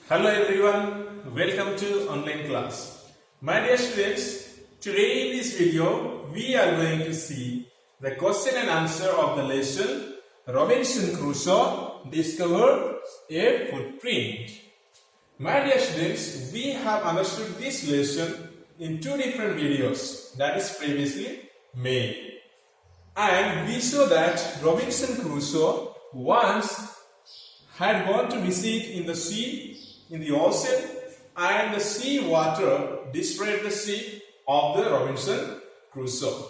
Hello everyone, welcome to online class. My dear students, today in this video we are going to see the question and answer of the lesson Robinson Crusoe discovered a footprint. My dear students, we have understood this lesson in two different videos that is previously made. And we saw that Robinson Crusoe once had gone to visit in the sea, in the ocean, and the sea water destroyed the ship of the Robinson Crusoe.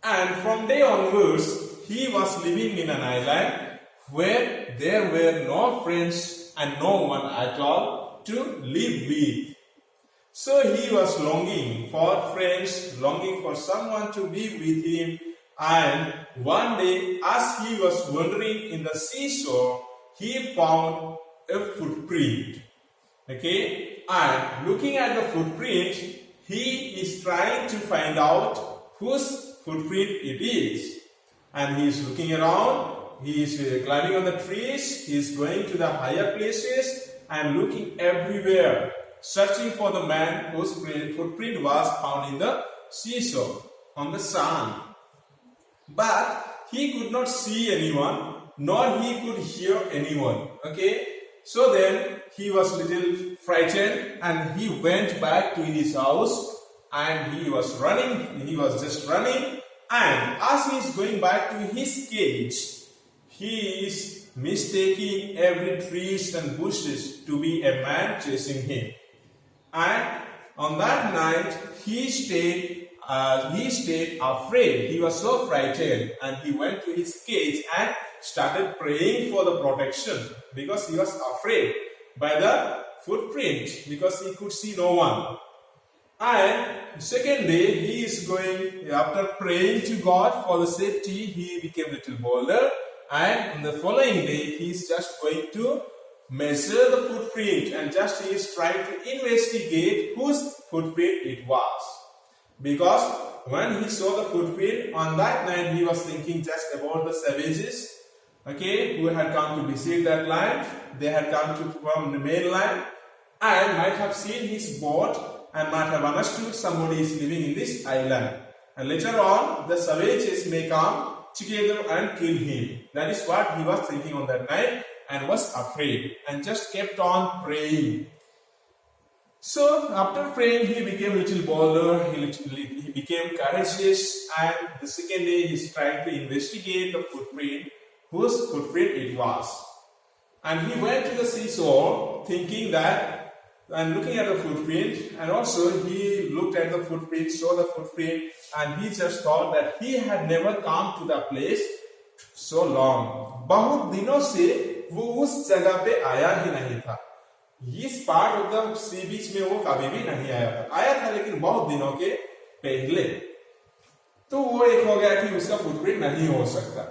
And from day onwards, he was living in an island where there were no friends and no one at all to live with. So he was longing for friends, longing for someone to be with him. And one day, as he was wandering in the seashore, he found a footprint. Okay, and looking at the footprint, he is trying to find out whose footprint it is. And he is looking around, he is climbing on the trees, he is going to the higher places and looking everywhere, searching for the man whose footprint was found in the seashore, on the sand. But he could not see anyone, nor he could hear anyone. Okay, so then he was little frightened and he went back to his house and he was just running, and as he is going back to his cage, he is mistaking every trees and bushes to be a man chasing him. And on that night he stayed afraid. He was so frightened and he went to his cage and started praying for the protection because he was afraid by the footprint because he could see no one. And second day he is going, after praying to God for the safety, he became a little bolder, and on the following day he is just going to measure the footprint and just he is trying to investigate whose footprint it was. Because when he saw the footprint on that night, he was thinking just about the savages, okay, who had come to visit that land. They had come from the mainland and might have seen his boat and might have understood somebody is living in this island. And later on, the savages may come together and kill him. That is what he was thinking on that night and was afraid and just kept on praying. So after praying, he became a little bolder, he became courageous, and the second day he is trying to investigate the footprint, whose footprint it was. And he went to the seashore thinking that, and looking at the footprint, and also he looked at the footprint, saw the footprint, and he just thought that he had never come to that place so long. बहुत दिनों से वो उस जगह पे आया ही नहीं था. इस पार्ट ऑफ द सी बीच में वो कभी भी नहीं आया था लेकिन बहुत दिनों के पहले. तो वो एक हो गया कि उसका फुटप्रिंट नहीं हो सकता.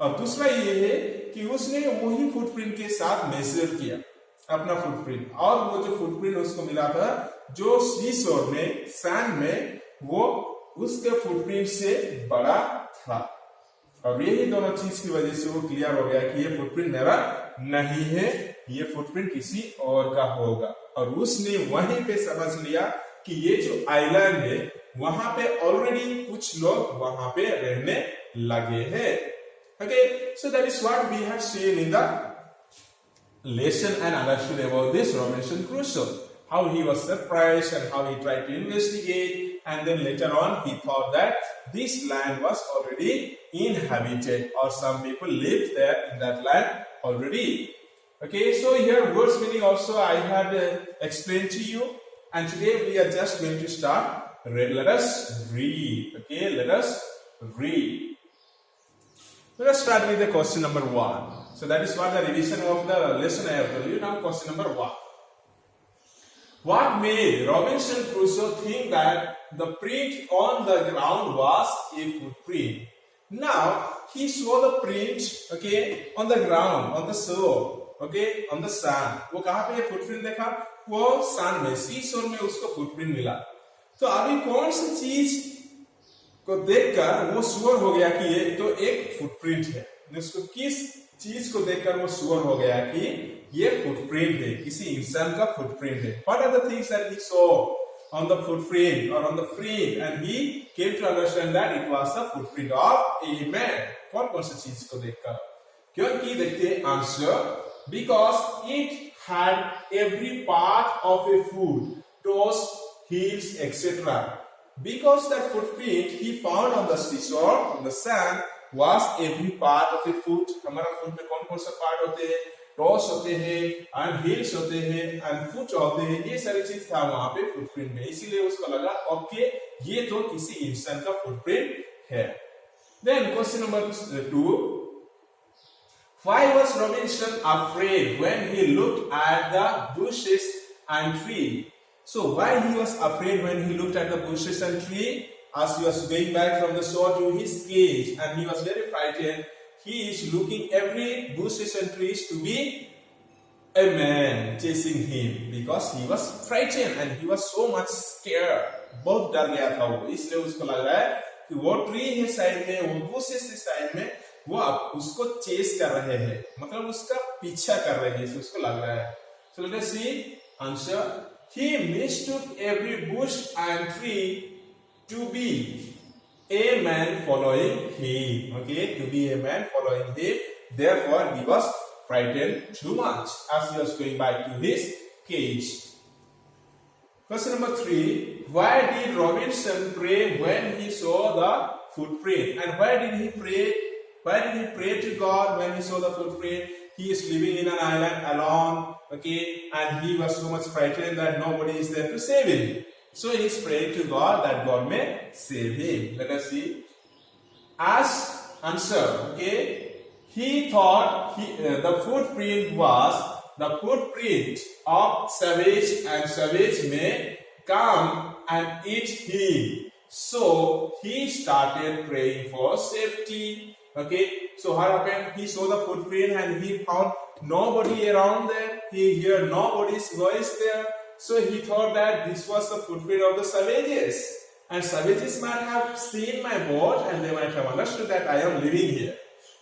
और दूसरा ये है कि उसने वही फुटप्रिंट के साथ मेजर किया अपना फुटप्रिंट, और वो जो फुटप्रिंट उसको मिला था जो सीशोर में, सैंड में, वो उसके फुटप्रिंट से बड़ा था. और यही दोनों चीज की वजह से वो क्लियर हो गया कि ये फुटप्रिंट मेरा नहीं है, ये फुटप्रिंट किसी और का होगा. और उसने वहीं पे समझ लिया कि ये जो आइलैंड है वहां पे ऑलरेडी कुछ लोग वहां पे रहने लगे हैं. Okay, so that is what we had seen in the lesson and understood about this Robinson Crusoe. How he was surprised and how he tried to investigate, and then later on he thought that this land was already inhabited or some people lived there in that land already. Okay, so here words meaning also I had explained to you, and today we are just going to start. Let us read. Okay, let us read. Let us start with the question number 1. So that is what the revision of the lesson I have told you. Now question number 1. What made Robinson Crusoe think that the print on the ground was a footprint? Now he saw the print, okay, on the ground, on the shore, okay, on the sand. वो कहाँ पे footprint देखा? वो sand में, seashore में उसको footprint मिला. तो अभी कौन सी चीज को देखकर वो श्योर हो गया कि ये तो एक फुटप्रिंट है? उसको किस चीज को देखकर वो श्योर हो गया कि ये फुटप्रिंट है, किसी इंसान का फुटप्रिंट है. What are the things that he saw on the footprint or on the print, and he came to understand that it was the footprint of a man. कौन सी चीज को देखकर? क्योंकि देखते हैं answer, because it had every part of a foot, toes, heels, etc. Because that footprint he found on the seashore, on the sand, was every part of a foot. हमारा foot में कौन कौन सा पार्ट होते हैं? Toss होते हैं, and heels होते हैं, एंड फुट होते हैं. ये सारी चीज था वहां पे फुटप्रिंट में, इसीलिए उसको लगा ओके ये तो किसी इंसान का फुटप्रिंट है. Then question number 2. Why was Robinson afraid when he looked at the bushes and tree? So why he was afraid when he looked at the bushes and tree? As he was going back from the shore to his cage, and he was very frightened. He is looking every bushes and trees to be a man chasing him, because he was frightened and he was so much scared. बहुत डर गया था वो, इसलिए उसको लग रहा है कि वो ट्री है साइड में, वो बुशेस है साइड में, वो उसको चेस कर रहे हैं, मतलब उसका पीछा कर रहे हैं, उसको लग रहा है. So let us see answer. He mistook every bush and tree to be a man following him. Okay, to be a man following him. Therefore, he was frightened too much as he was going back to his cage. Question number 3. Why did Robinson pray when he saw the footprint? And why did he pray? Why did he pray to God when he saw the footprint? He is living in an island alone, okay, and he was so much frightened that nobody is there to save him. So he is praying to God that God may save him. Let us see. As answer, okay, he thought the footprint was the footprint of savage, and savage may come and eat him. So he started praying for safety. Okay, so what happened? He saw the footprint and he found nobody around there. He heard nobody's voice there. So he thought that this was the footprint of the savages. And savages might have seen my boat and they might have understood that I am living here.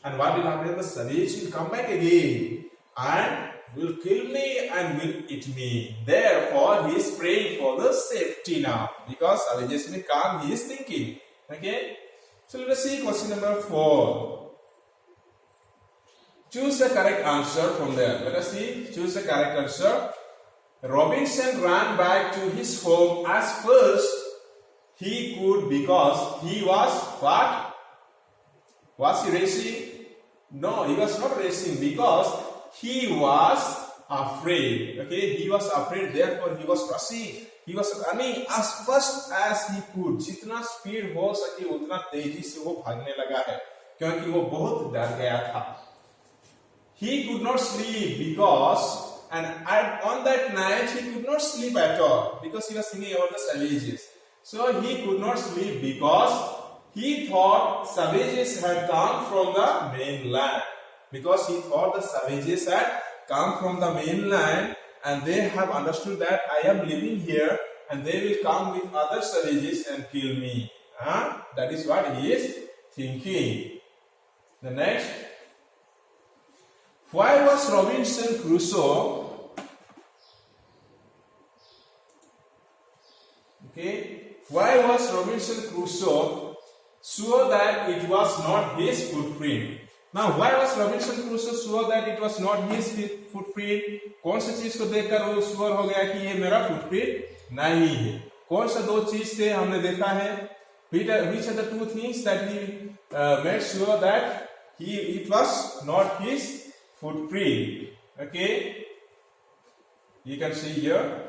And what will happen? The savages will come back again and will kill me and will eat me. Therefore, he is praying for the safety now. Because savages may come, he is thinking. Okay? So let us see question number 4. Choose the correct answer from there. Let us see. Choose the correct answer. Robinson ran back to his home as first he could because he was what? Was he racing? No, he was not racing because he was afraid. Okay, he was afraid. Therefore, he was rushing. He was running as fast as he could. जितना speed हो सके उतना तेजी से वो भागने लगा है, क्योंकि वो बहुत डर गया था. He could not sleep because, and on that night he could not sleep at all because he was thinking about the savages. So he could not sleep because he thought savages had come from the mainland. Because he thought the savages had come from the mainland. And they have understood that I am living here and they will come with other savages and kill me. That is what he is thinking. The next. Why was Robinson Crusoe? Okay. Why was Robinson Crusoe sure that it was not his footprint? Now, why was Robinson Crusoe sure that it was not his footprint? कौन सी चीज को देखकर वो sure हो गया कि ये मेरा फुटप्रिंट नहीं है? कौन सा दो चीज थे हमने देखा है? Which are the two things that he made sure that it was not his footprint? Okay, you can see here.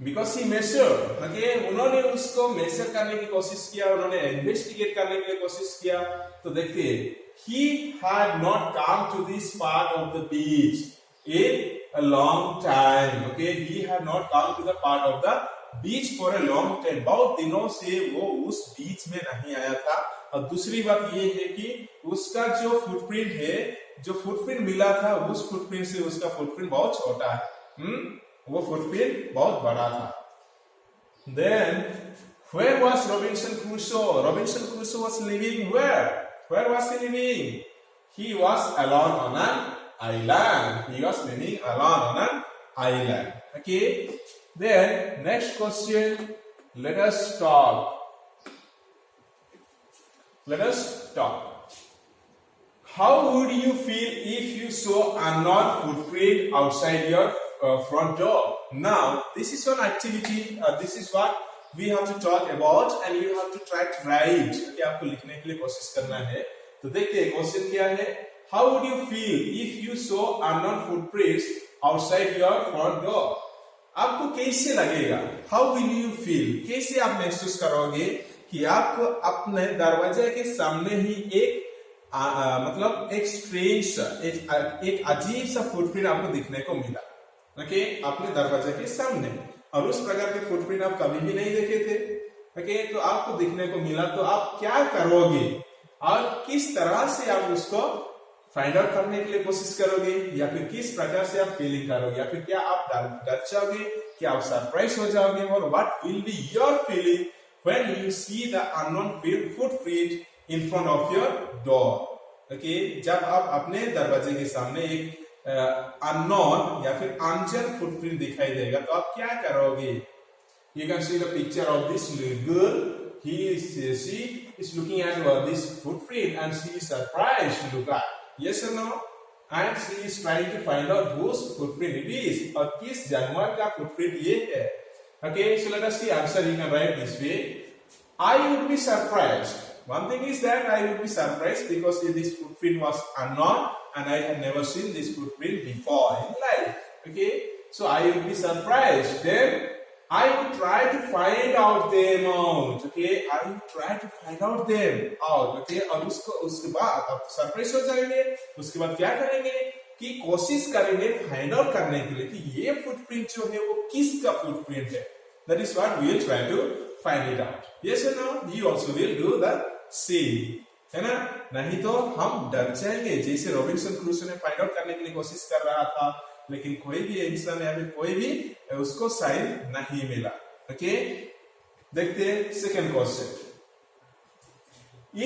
Because he measured, okay, उन्होंने उसको मेजर करने की कोशिश किया, उन्होंने इन्वेस्टिगेट करने के लिए कोशिश किया. तो देखिए, he had not come to this part of the beach in a long time. Okay, he had not come to the part of the beach for a long time. बहुत दिनों से वो उस बीच में नहीं आया था. और दूसरी बात ये है कि उसका जो फुटप्रिंट है, जो फुटप्रिंट मिला था, उस फुटप्रिंट से उसका फुटप्रिंट बहुत छोटा है. वो फुटप्रिंट बहुत बड़ा था. Then, where was Robinson Crusoe? Robinson Crusoe was living where? Where was he living? He was alone on an island. He was living alone on an island. Okay. Then next question. Let us talk. Let us talk. How would you feel if you saw unknown footprint outside your front door? Now, this is one activity. This is what we have to talk about, and you have to try to write. Okay, आपको लिखने के लिए कोशिश करना है. तो देखते हैं क्वेश्चन क्या है. How would you feel if you saw unknown footprints outside your front door? आपको कैसे लगेगा? How will you feel? कैसे आप महसूस करोगे कि आपको अपने दरवाजे के सामने ही एक मतलब एक स्ट्रेंज सा एक अजीब सा फुटप्रिंट आपको दिखने को मिला. ओके, अपने दरवाजे के सामने, और उस प्रकार के फुटप्रिंट आप कभी भी नहीं देखे थे. ओके, तो आपको दिखने को मिला, तो आप क्या करोगे और किस तरह से आप उसको फाइंड आउट करने के लिए कोशिश करोगे, या फिर किस प्रकार से आप फीलिंग करोगे, या फिर क्या आप डर जाओगे, क्या आप सरप्राइज हो जाओगे, और what will be your feeling when you see the unknown footprint in front of your door. Okay, जब आप अपने दरवाजे के सामने एक अननोन या फिर अनजान फुटप्रिंट दिखाई देगा, तो आप क्या करोगे? You can see the picture of this little girl. She is looking at this footprint and she is surprised to look at. Yes or no? And she is trying to find out whose footprint it is. और किस जानवर का footprint ये है? Okay, so let us see answer. You can write this way. I would be surprised. One thing is that I would be surprised because this footprint was unknown and I had never seen this footprint before in life. Okay, so I would be surprised. Then I would try to find out them out. Okay, I would try to find out them out. Okay, और उसके बाद आप surprise हो जाएंगे. उसके बाद क्या करेंगे कि कोशिश करेंगे फाइंड आउट करने के लिए कि ये फुटप्रिंट जो है वो किसका फुटप्रिंट है. That is what we will try to find it out. Yes or no? You also will do the same. है ना? नहीं तो हम डर जाएंगे, जैसे रॉबिन्सन क्रूसो ने फाइंड आउट करने के लिए कोशिश कर रहा था, लेकिन कोई भी इंसान या फिर कोई भी उसको साइन नहीं मिला. ओके, देखते हैं second question.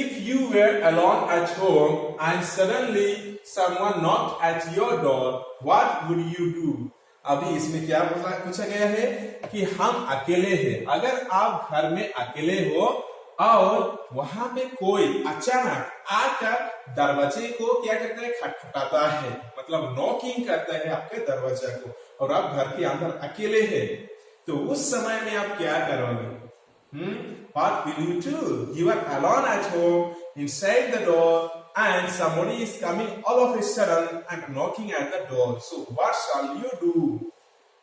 If you were alone at home and suddenly someone knocked at your door, what would you do? अभी इसमें क्या पूछा गया है कि हम अकेले हैं. अगर आप घर में अकेले हो और वहां पे कोई अचानक आकर दरवाजे को क्या करता है, खटखटाता है, मतलब नॉकिंग करता है आपके दरवाजा को, और आप घर के अंदर अकेले हैं, तो उस समय में आप क्या करोगे? What will you do? You are alone at home, inside the door, and somebody is coming all of a sudden and knocking at the door. So what shall you do?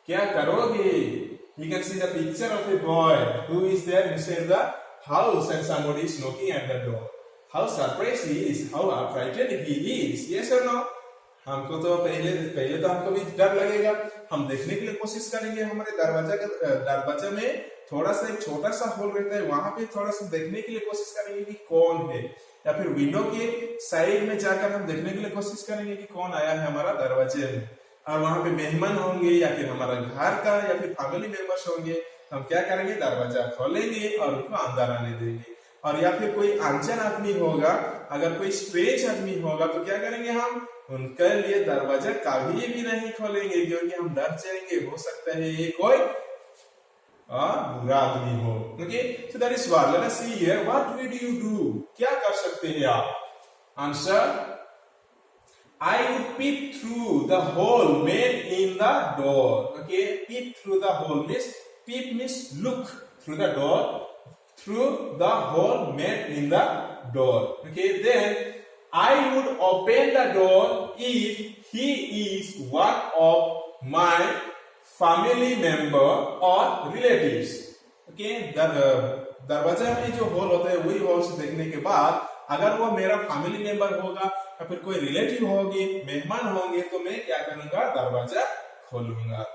क्या करोगे? You can see the picture of a boy who is there inside the house and somebody is knocking at the door. How surprised he is, how frightened he is. Yes or no? हमको तो पहले तो हमको भी डर लगेगा. हम देखने के लिए कोशिश करेंगे. हमारे दरवाजा में थोड़ा सा एक छोटा सा होल रहता है, वहां पे थोड़ा सा देखने के लिए कोशिश करेंगे कि कौन है, या फिर विंडो के साइड में जाकर हम देखने के लिए कोशिश करेंगे कि कौन आया है हमारा दरवाजे में, और वहां पे मेहमान होंगे या फिर हमारा घर का या फिर फैमिली मेंबर्स होंगे. हम क्या करेंगे? दरवाजा खोलेंगे और उनको अंदर आने देंगे. और या फिर कोई अनजान आदमी होगा, अगर कोई स्ट्रेंज आदमी होगा, तो क्या करेंगे? हम उनके लिए दरवाजा कभी भी नहीं खोलेंगे, क्योंकि हम डर जाएंगे. हो सकता है ये कोई बुरा आदमी हो. Okay, so that is what. Let us see here, what will you do? क्या कर सकते हैं आप? Answer, I would peep through the hole made in the door. Okay, peep through the hole means, peep means look through the door, through the hole made in the door. Okay, then I would open the door if he is one of my family member or relatives. Okay, दरवाजा में जो whole होता है वही whole से देखने के बाद अगर वो मेरा फैमिली मेंबर होगा या फिर कोई रिलेटिव होगी, मेहमान होंगे, तो मैं क्या करूंगा? दरवाजा खोलूंगा.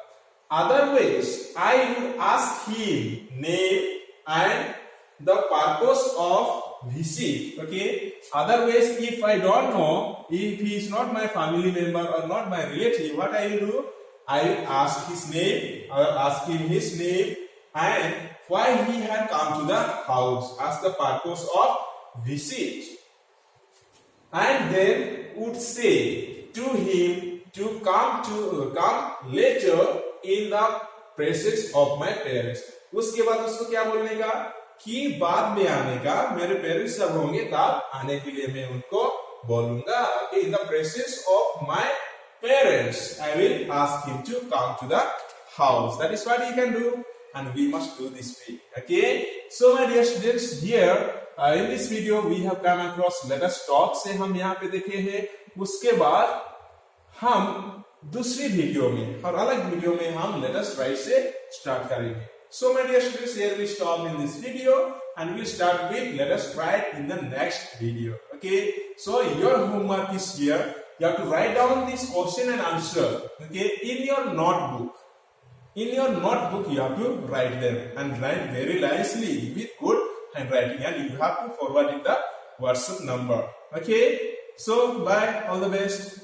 Otherwise, I would ask him name and the purpose of visit. Okay. Otherwise, if I don't know, if he is not my family member or not my relative, what I will do? I will ask his name, I will ask him his name and why he had come to the house, ask the purpose of visit, and then would say to him to come later in the presence of my parents. उसके बाद उसको क्या बोलने का कि बाद में आने का, मेरे पेरेंट्स जब होंगे तब आने के लिए मैं उनको बोलूंगा. Okay, in the presence of my parents, I will ask him to come to the house. That is what he can do, and we must do this way. Okay, so my dear students, here in this video we have come across let us talk से हम यहाँ पे देखे हैं. उसके बाद हम दूसरी वीडियो में और अलग वीडियो में हम let us write से स्टार्ट करेंगे. So my dear students, here we stop in this video and we'll start with let us write in the next video. Okay, so your homework is here. You have to write down this question and answer, okay, in your notebook. In your notebook you have to write them and write very nicely with good handwriting, and you have to forward in the WhatsApp number. Okay, so bye, all the best.